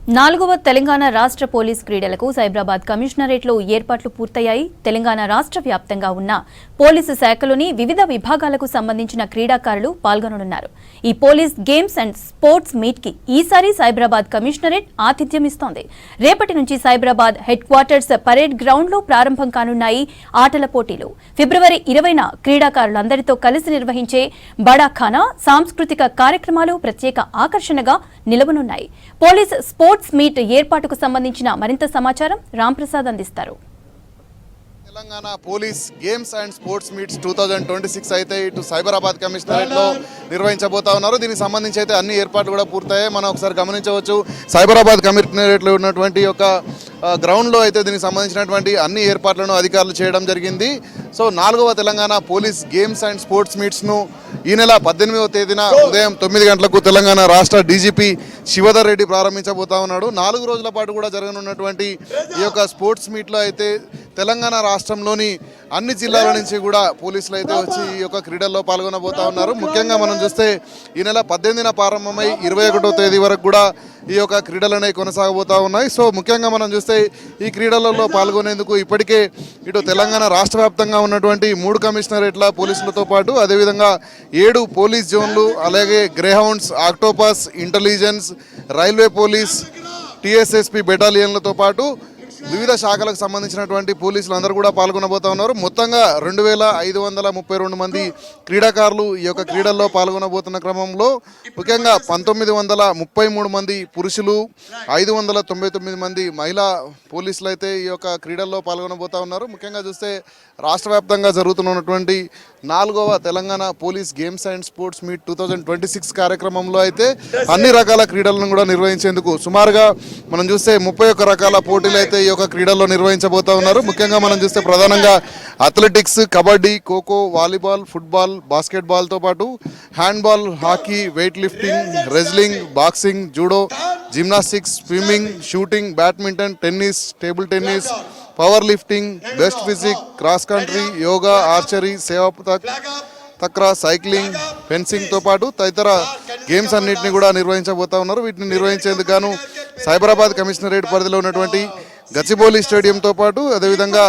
నాలుగవ తెలంగాణ రాష్ట్ర పోలీస్ క్రీడలకు సైబరాబాద్ కమిషనరేట్లో ఏర్పాట్లు పూర్తయ్యాయి. తెలంగాణ రాష్ట్ర వ్యాప్తంగా ఉన్న పోలీసు శాఖలోని వివిధ విభాగాలకు సంబంధించిన క్రీడాకారులు పాల్గొననున్నారు. ఈ police games and sports meet కి ఈసారి సైబరాబాద్ కమిషనరేట్ ఆతిథ్యమిస్తోంది. రేపటి నుంచి Cyberabad head quarters parade ground లో ప్రారంభం కానున్నాయి ఆటల పోటీలు. ఫిబ్రవరి 20న క్రీడాకారులందరితో కలిసి నిర్వహించే బడాఖానా సాంస్కృతిక కార్యక్రమాలు ప్రత్యేక ఆకర్షణగా నిలవనున్నాయి. పోలీస్ స్పోర్ట్స్ మీట్ ఏర్పాటుకు సంబంధించిన మరింత సమాచారం రాంప్రసాద్ అందిస్తారు. Telangana police games and sports meets 2026 అయితే ఇటు సైబరాబాద్ కమిషనరేట్లో నిర్వహించబోతా ఉన్నారు. దీనికి సంబంధించి అయితే అన్ని ఏర్పాట్లు కూడా పూర్తయ్యాయి. మనం ఒకసారి గమనించవచ్చు, సైబరాబాద్ కమిషనరేట్లో ఉన్నటువంటి ఒక గ్రౌండ్లో అయితే దీనికి సంబంధించినటువంటి అన్ని ఏర్పాట్లను అధికారులు చేయడం జరిగింది. సో 4వ Telangana police games and sports మీట్స్ను ఈ నెల 18వ తేదీన ఉదయం 9 గంటలకు తెలంగాణ రాష్ట్ర డీజీపీ శివధర్ రెడ్డి ప్రారంభించబోతా ఉన్నాడు. 4 రోజుల పాటు కూడా జరగనున్నటువంటి ఈ యొక్క స్పోర్ట్స్ మీట్లో అయితే తెలంగాణ రాష్ట్రంలోని అన్ని జిల్లాల నుంచి కూడా పోలీసులు అయితే వచ్చి ఈ యొక్క క్రీడల్లో పాల్గొనబోతా ఉన్నారు. ముఖ్యంగా మనం చూస్తే ఈ నెల 18న ప్రారంభమై 21వ తేదీ వరకు కూడా ఈ యొక్క క్రీడలు అనేవి కొనసాగబోతూ ఉన్నాయి. సో ముఖ్యంగా మనం చూస్తే ఈ క్రీడలలో పాల్గొనేందుకు ఇప్పటికే ఇటు తెలంగాణ రాష్ట్ర వ్యాప్తంగా ఉన్నటువంటి 3 కమిషనరేట్ల పోలీసులతో పాటు అదేవిధంగా 7 పోలీస్ జోన్లు, అలాగే greyhounds, octopus, intelligence, railway police, TSSP బెటాలియన్లతో పాటు వివిధ శాఖలకు సంబంధించినటువంటి పోలీసులు అందరూ కూడా పాల్గొనబోతా ఉన్నారు. మొత్తంగా 2532 మంది క్రీడాకారులు ఈ యొక్క క్రీడల్లో పాల్గొనబోతున్న క్రమంలో ముఖ్యంగా 1933 మంది పురుషులు, 599 మంది మహిళా పోలీసులు అయితే ఈ యొక్క క్రీడల్లో పాల్గొనబోతా ఉన్నారు. ముఖ్యంగా చూస్తే రాష్ట్ర వ్యాప్తంగా జరుగుతున్నటువంటి 4వ Telangana police games and sports meet 2026 కార్యక్రమంలో అయితే అన్ని రకాల క్రీడలను కూడా నిర్వహించేందుకు సుమారుగా మనం చూస్తే 31 రకాల పోటీలు అయితే ఈ యొక్క క్రీడల్లో నిర్వహించబోతా ఉన్నారు. ముఖ్యంగా మనం చూస్తే ప్రధానంగా athletics, kabaddi, kho kho, volleyball, football, బాస్కెట్బాల్తో పాటు handball, hockey, weight lifting, wrestling, boxing, judo, gymnastics, swimming, shooting, badminton, tennis, table tennis, power lifting, best physique, cross country, yoga, archery, సేవా తక్రా, సైక్లింగ్, ఫెన్సింగ్తో పాటు తదితర గేమ్స్ అన్నింటినీ కూడా నిర్వహించబోతా ఉన్నారు. వీటిని నిర్వహించేందుకు గాను సైబరాబాద్ కమిషనరేట్ పరిధిలో ఉన్నటువంటి గచ్చిబౌలి స్టేడియంతో పాటు అదేవిధంగా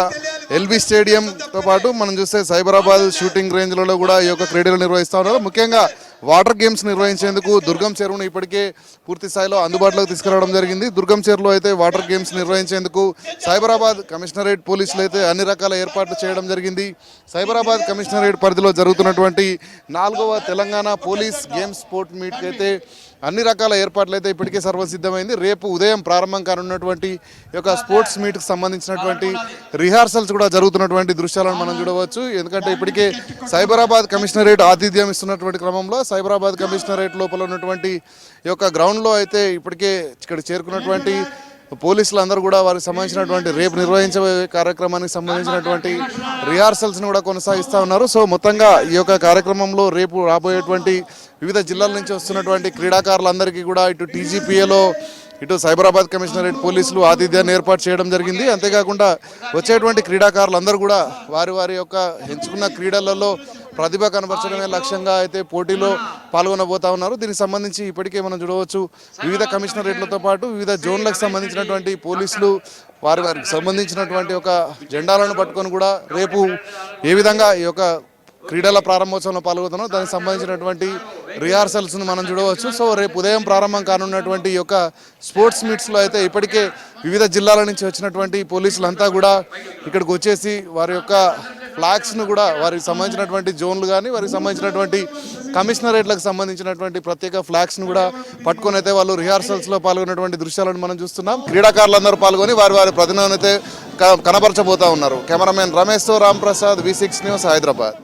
ఎల్బీ స్టేడియంతో పాటు మనం చూస్తే సైబరాబాద్ షూటింగ్ రేంజ్లలో కూడా ఈ యొక్క క్రీడలు నిర్వహిస్తూ ఉన్నారు. ముఖ్యంగా వాటర్ గేమ్స్ నిర్వహించేందుకు దుర్గం చెరువును ఇప్పటికే పూర్తి స్థాయిలో అందుబాటులోకి తీసుకురావడం జరిగింది. దుర్గం చెరువులో అయితే వాటర్ గేమ్స్ నిర్వహించేందుకు సైబరాబాద్ కమిషనరేట్ పోలీసులు అయితే అన్ని రకాల ఏర్పాట్లు చేయడం జరిగింది. సైబరాబాద్ కమిషనరేట్ పరిధిలో జరుగుతున్నటువంటి 4వ తెలంగాణ పోలీస్ గేమ్స్ స్పోర్ట్ మీట్కి అయితే అన్ని రకాల ఏర్పాట్లు అయితే ఇప్పటికే సర్వసిద్ధమైంది. రేపు ఉదయం ప్రారంభం కానున్నటువంటి ఈ యొక్క స్పోర్ట్స్ మీట్కి సంబంధించినటువంటి రిహార్సల్స్ కూడా జరుగుతున్నటువంటి దృశ్యాలను మనం చూడవచ్చు. ఎందుకంటే ఇప్పటికే సైబరాబాద్ కమిషనరేట్ ఆతిథ్యం ఇస్తున్నటువంటి క్రమంలో సైబరాబాద్ కమిషనరేట్ లోపల ఉన్నటువంటి ఈ యొక్క గ్రౌండ్లో అయితే ఇప్పటికే ఇక్కడ చేరుకున్నటువంటి పోలీసులందరూ కూడా వారికి సంబంధించినటువంటి రేపు నిర్వహించే కార్యక్రమానికి సంబంధించినటువంటి రిహార్సల్స్ని కూడా కొనసాగిస్తూ ఉన్నారు. సో మొత్తంగా ఈ యొక్క కార్యక్రమంలో రేపు రాబోయేటువంటి వివిధ జిల్లాల నుంచి వస్తున్నటువంటి క్రీడాకారులందరికీ కూడా ఇటు టీజీపీఏలో ఇటు సైబరాబాద్ కమిషనరేట్ పోలీసులు ఆతిథ్యాన్ని ఏర్పాటు చేయడం జరిగింది. అంతేకాకుండా వచ్చేటువంటి క్రీడాకారులందరూ కూడా వారి వారి యొక్క ఎంచుకున్న క్రీడలలో ప్రతిభ కనబరచడమే లక్ష్యంగా అయితే పోటీలో పాల్గొనబోతా ఉన్నారు. దీనికి సంబంధించి ఇప్పటికే మనం చూడవచ్చు, వివిధ కమిషనరేట్లతో పాటు వివిధ జోన్లకు సంబంధించినటువంటి పోలీసులు వారికి సంబంధించినటువంటి ఒక జెండాలను పట్టుకొని కూడా రేపు ఏ విధంగా ఈ యొక్క క్రీడల ప్రారంభోత్సవంలో పాల్గొతున్నాం దానికి సంబంధించినటువంటి రిహార్సల్స్ను మనం చూడవచ్చు. సో రేపు ఉదయం ప్రారంభం కానున్నటువంటి ఈ యొక్క స్పోర్ట్స్ మీట్స్లో అయితే ఇప్పటికే వివిధ జిల్లాల నుంచి వచ్చినటువంటి పోలీసులంతా కూడా ఇక్కడికి వచ్చేసి వారి యొక్క ఫ్లాగ్స్ను కూడా వారికి సంబంధించినటువంటి జోన్లు కానీ వారికి సంబంధించినటువంటి కమిషనరేట్లకు సంబంధించినటువంటి ప్రత్యేక ఫ్లాగ్స్ను కూడా పట్టుకొని అయితే వాళ్ళు రిహార్సల్స్లో పాల్గొన్నటువంటి దృశ్యాలను మనం చూస్తున్నాం. క్రీడాకారులందరూ పాల్గొని వారి వారి ప్రతిభను అయితే కనబరచబోతా ఉన్నారు. కెమెరామెన్ రమేష్తో రాంప్రసాద్, V6 న్యూస్, హైదరాబాద్.